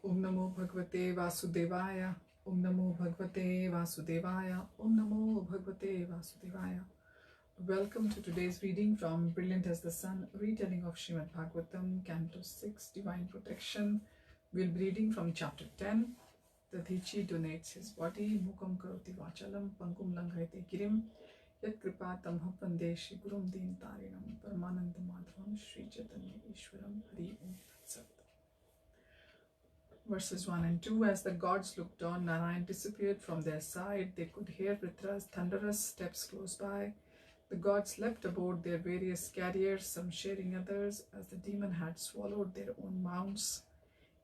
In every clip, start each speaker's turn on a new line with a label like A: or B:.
A: Om Namo Bhagavate Vasudevaya. Om Namo Bhagavate Vasudevaya. Om Namo Bhagavate Vasudevaya. Welcome to today's reading from Brilliant as the Sun, retelling of Srimad Bhagavatam, Canto 6, Divine Protection. We'll be reading from chapter 10. The Dhichi donates his body. Mukam karoti vachalam, pangum langhaite girim. Yat kripatam hapande Shri Gurum Deen Tarinam, Paramananda Madhavam, Shri Chaitanya Ishwaram, Hari Om Tat Sat. Verses 1 and 2. As the gods looked on, Narayan disappeared from their side. They could hear Vritra's thunderous steps close by. The gods leapt aboard their various carriers, some sharing others, as the demon had swallowed their own mounts.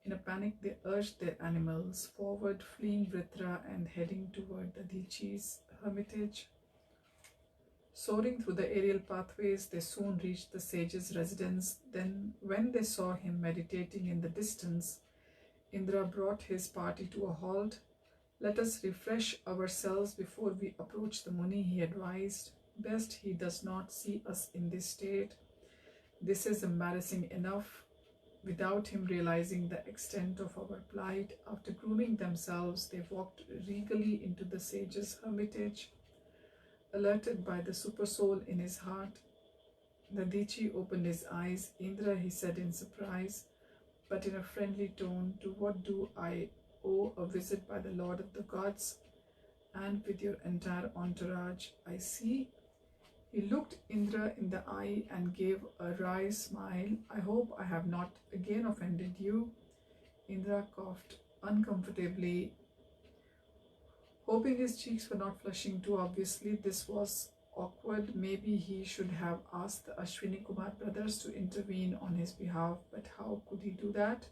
A: In a panic, they urged their animals forward, fleeing Vritra and heading toward the Dhichi's hermitage. Soaring through the aerial pathways, they soon reached the sage's residence. Then, when they saw him meditating in the distance, Indra brought his party to a halt. Let us refresh ourselves before we approach the Muni, he advised. Best he does not see us in this state. This is embarrassing enough. Without him realizing the extent of our plight, after grooming themselves, they walked regally into the sage's hermitage. Alerted by the supersoul in his heart, the Dhichi opened his eyes. Indra, he said in surprise, but in a friendly tone, to what do I owe a visit by the Lord of the Gods, and with your entire entourage? I see. He looked Indra in the eye and gave a wry smile. I hope I have not again offended you. Indra coughed uncomfortably, hoping his cheeks were not flushing too obviously. This was awkward. Maybe he should have asked the Ashwini Kumar brothers to intervene on his behalf, but how could he do that?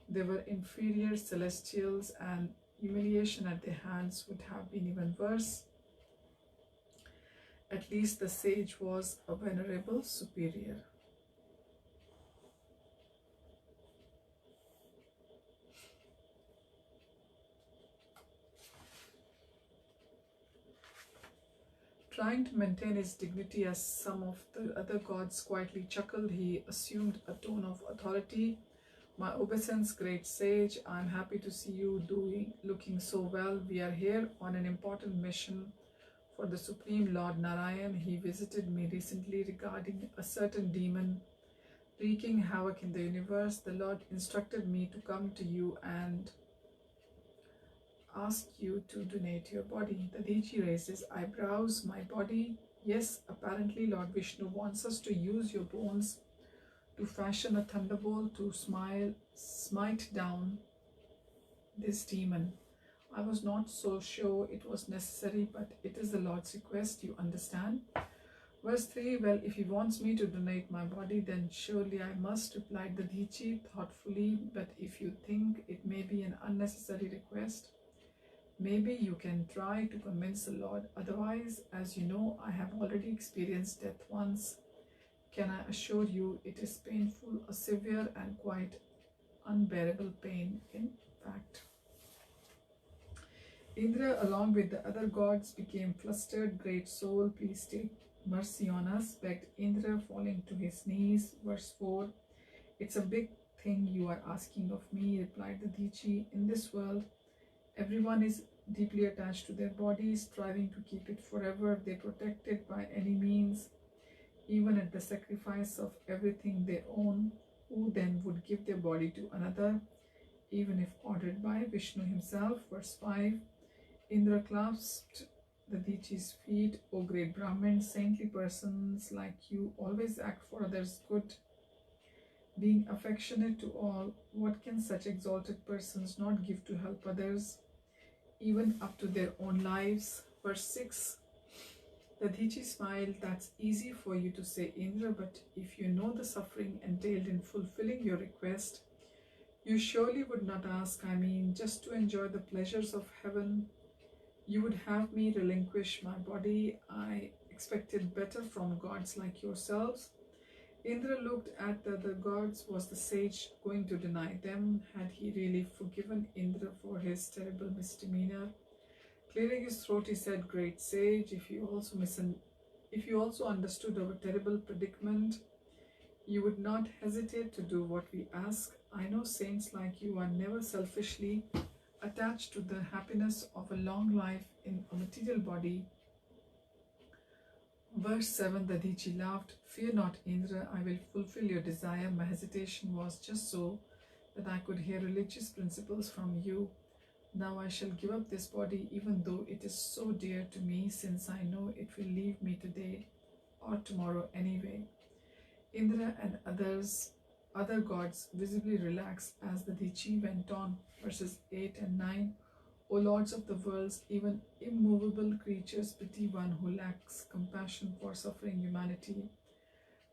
A: They were inferior celestials, and humiliation at their hands would have been even worse. At least the sage was a venerable superior. Trying to maintain his dignity as some of the other gods quietly chuckled, he assumed a tone of authority. My obeisance, great sage, I am happy to see you looking so well. We are here on an important mission for the Supreme Lord Narayan. He visited me recently regarding a certain demon wreaking havoc in the universe. The Lord instructed me to come to you and ask you to donate your body. The Dhichi raised his eyebrows. My body? Yes, apparently Lord Vishnu wants us to use your bones to fashion a thunderbolt to smite down this demon. I was not so sure it was necessary, but it is the Lord's request, you understand? Verse 3, well, if he wants me to donate my body, then surely I must, replied the Dhichi thoughtfully, but if you think it may be an unnecessary request, maybe you can try to convince the Lord. Otherwise, as you know, I have already experienced death once. Can I assure you it is painful, a severe and quite unbearable pain, in fact. Indra, along with the other gods, became flustered. Great soul, please take mercy on us, begged Indra, falling to his knees. Verse 4, it's a big thing you are asking of me, replied the Dhichi. In this world, everyone is deeply attached to their bodies, striving to keep it forever. They protect it by any means, even at the sacrifice of everything they own. Who then would give their body to another, even if ordered by Vishnu himself? Verse 5, Indra clasped the Dhichi's feet. O great Brahmin, saintly persons like you always act for others' good, being affectionate to all. What can such exalted persons not give to help others, even up to their own lives? Verse 6, the Dhichi smiled. That's easy for you to say, Indra, but if you know the suffering entailed in fulfilling your request, you surely would not ask. I mean, just to enjoy the pleasures of heaven, you would have me relinquish my body. I expected better from gods like yourselves. Indra looked at the other gods. Was the sage going to deny them? Had he really forgiven Indra for his terrible misdemeanor? Clearing his throat, he said, great sage, if you also understood our terrible predicament, you would not hesitate to do what we ask. I know saints like you are never selfishly attached to the happiness of a long life in a material body. Verse 7, the Diji laughed. Fear not, Indra, I will fulfill your desire. My hesitation was just so that I could hear religious principles from you. Now I shall give up this body, even though it is so dear to me, since I know it will leave me today or tomorrow anyway. Indra and other gods visibly relaxed as the Dichi went on. Verses 8 and 9. O lords of the worlds, even immovable creatures pity one who lacks compassion for suffering humanity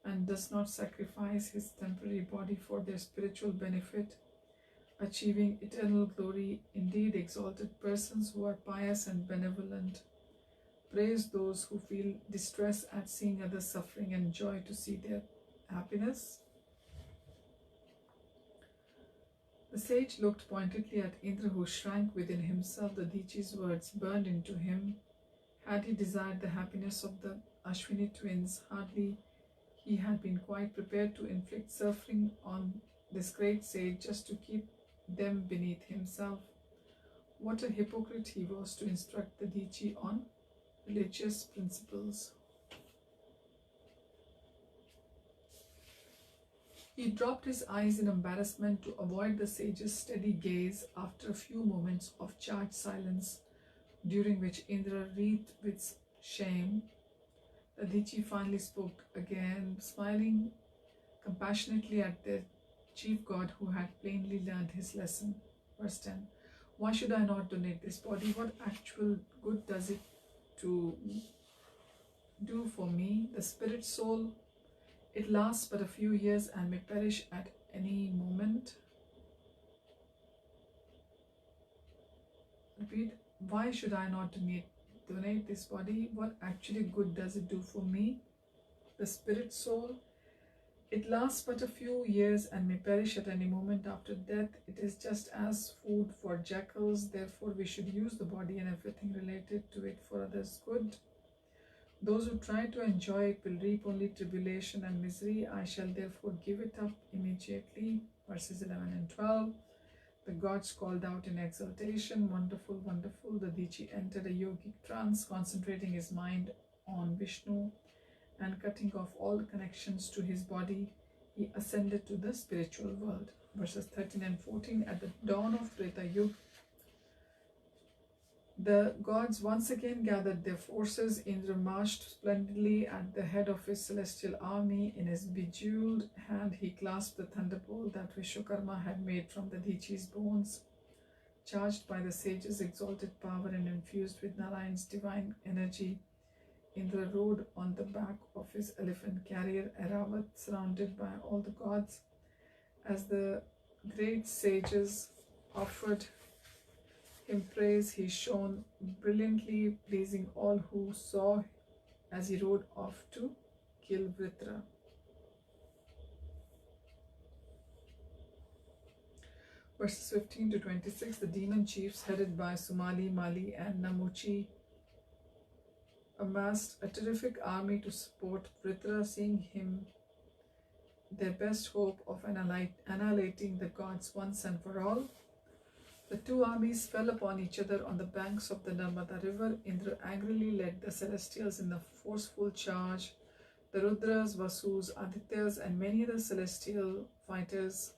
A: and does not sacrifice his temporary body for their spiritual benefit, achieving eternal glory. Indeed, exalted persons who are pious and benevolent praise those who feel distress at seeing others suffering and joy to see their happiness. The sage looked pointedly at Indra, who shrank within himself. The Dichi's words burned into him. Had he desired the happiness of the Ashwini twins, hardly he had been quite prepared to inflict suffering on this great sage just to keep them beneath himself. What a hypocrite he was to instruct the Dichi on religious principles. He dropped his eyes in embarrassment to avoid the sage's steady gaze after a few moments of charged silence, during which Indra writhed with shame. The Dichi finally spoke again, smiling compassionately at their chief god who had plainly learned his lesson. Verse 10. Why should I not donate this body? What actual good does it to do for me? The spirit soul, it lasts but a few years and may perish at any moment. Repeat. Why should I not donate this body? What actually good does it do for me? The spirit soul, it lasts but a few years and may perish at any moment after death. It is just as food for jackals. Therefore, we should use the body and everything related to it for others' good. Those who try to enjoy it will reap only tribulation and misery. I shall therefore give it up immediately. Verses 11 and 12. The gods called out in exultation, wonderful, wonderful. The Dichi entered a yogic trance, concentrating his mind on Vishnu and cutting off all connections to his body. He ascended to the spiritual world. Verses 13 and 14. At the dawn of Treta Yuga, the gods once again gathered their forces. Indra marched splendidly at the head of his celestial army. In his bejeweled hand, he clasped the thunderbolt that Vishwakarma had made from the Dichi's bones. Charged by the sage's exalted power and infused with Narayan's divine energy, Indra rode on the back of his elephant carrier, Aravat, surrounded by all the gods. As the great sages offered him praise, he shone brilliantly, pleasing all who saw as he rode off to kill Vritra. Verses 15 to 26. The demon chiefs, headed by Sumali, Mali and Namuchi, amassed a terrific army to support Vritra, seeing him their best hope of annihilating the gods once and for all. The two armies fell upon each other on the banks of the Narmada river. Indra angrily led the celestials in a forceful charge. The Rudras, Vasus, Adityas and many other celestial fighters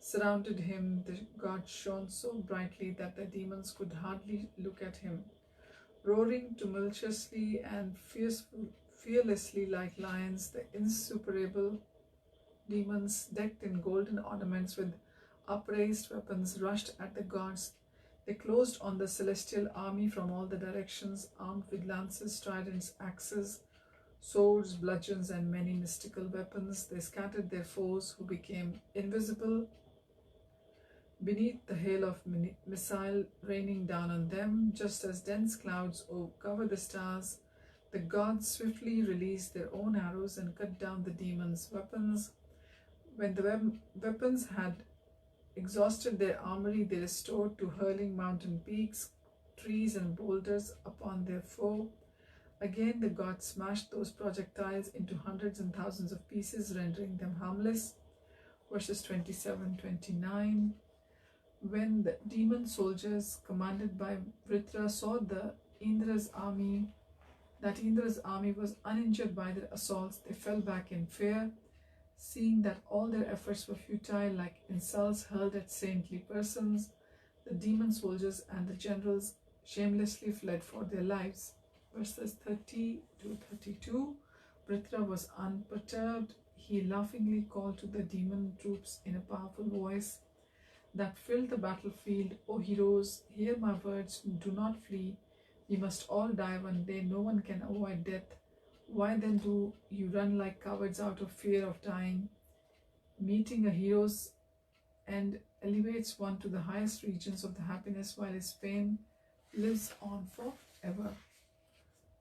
A: surrounded him. The god shone so brightly that the demons could hardly look at him. Roaring tumultuously and fearlessly like lions, the insuperable demons, decked in golden ornaments with upraised weapons, rushed at the gods. They closed on the celestial army from all the directions, armed with lances, tridents, axes, swords, bludgeons, and many mystical weapons. They scattered their foes, who became invisible beneath the hail of missile raining down on them. Just as dense clouds cover the stars, the gods swiftly released their own arrows and cut down the demons' weapons. When the weapons had exhausted their armory, they restored to hurling mountain peaks, trees and boulders upon their foe. Again, the gods smashed those projectiles into hundreds and thousands of pieces, rendering them harmless. Verses 27-29. When the demon soldiers commanded by Vritra saw that Indra's army was uninjured by their assaults, they fell back in fear, seeing that all their efforts were futile, like insults hurled at saintly persons. The demon soldiers and the generals shamelessly fled for their lives. Verses 30-32. Vritra was unperturbed. He laughingly called to the demon troops in a powerful voice that filled the battlefield, "O heroes, hear my words, do not flee. We must all die one day, no one can avoid death. Why then do you run like cowards out of fear of dying? Meeting a hero's end elevates one to the highest regions of the happiness, while his fame lives on forever."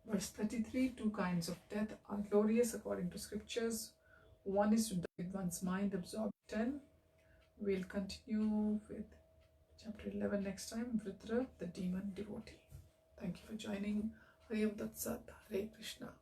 A: Verse 33. Two kinds of death are glorious according to scriptures. One is to die with one's mind absorbed. 10. We'll continue with chapter 11 next time, Vritra, the demon devotee. Thank you for joining. Hare Om Tat Sat. Hare Krishna.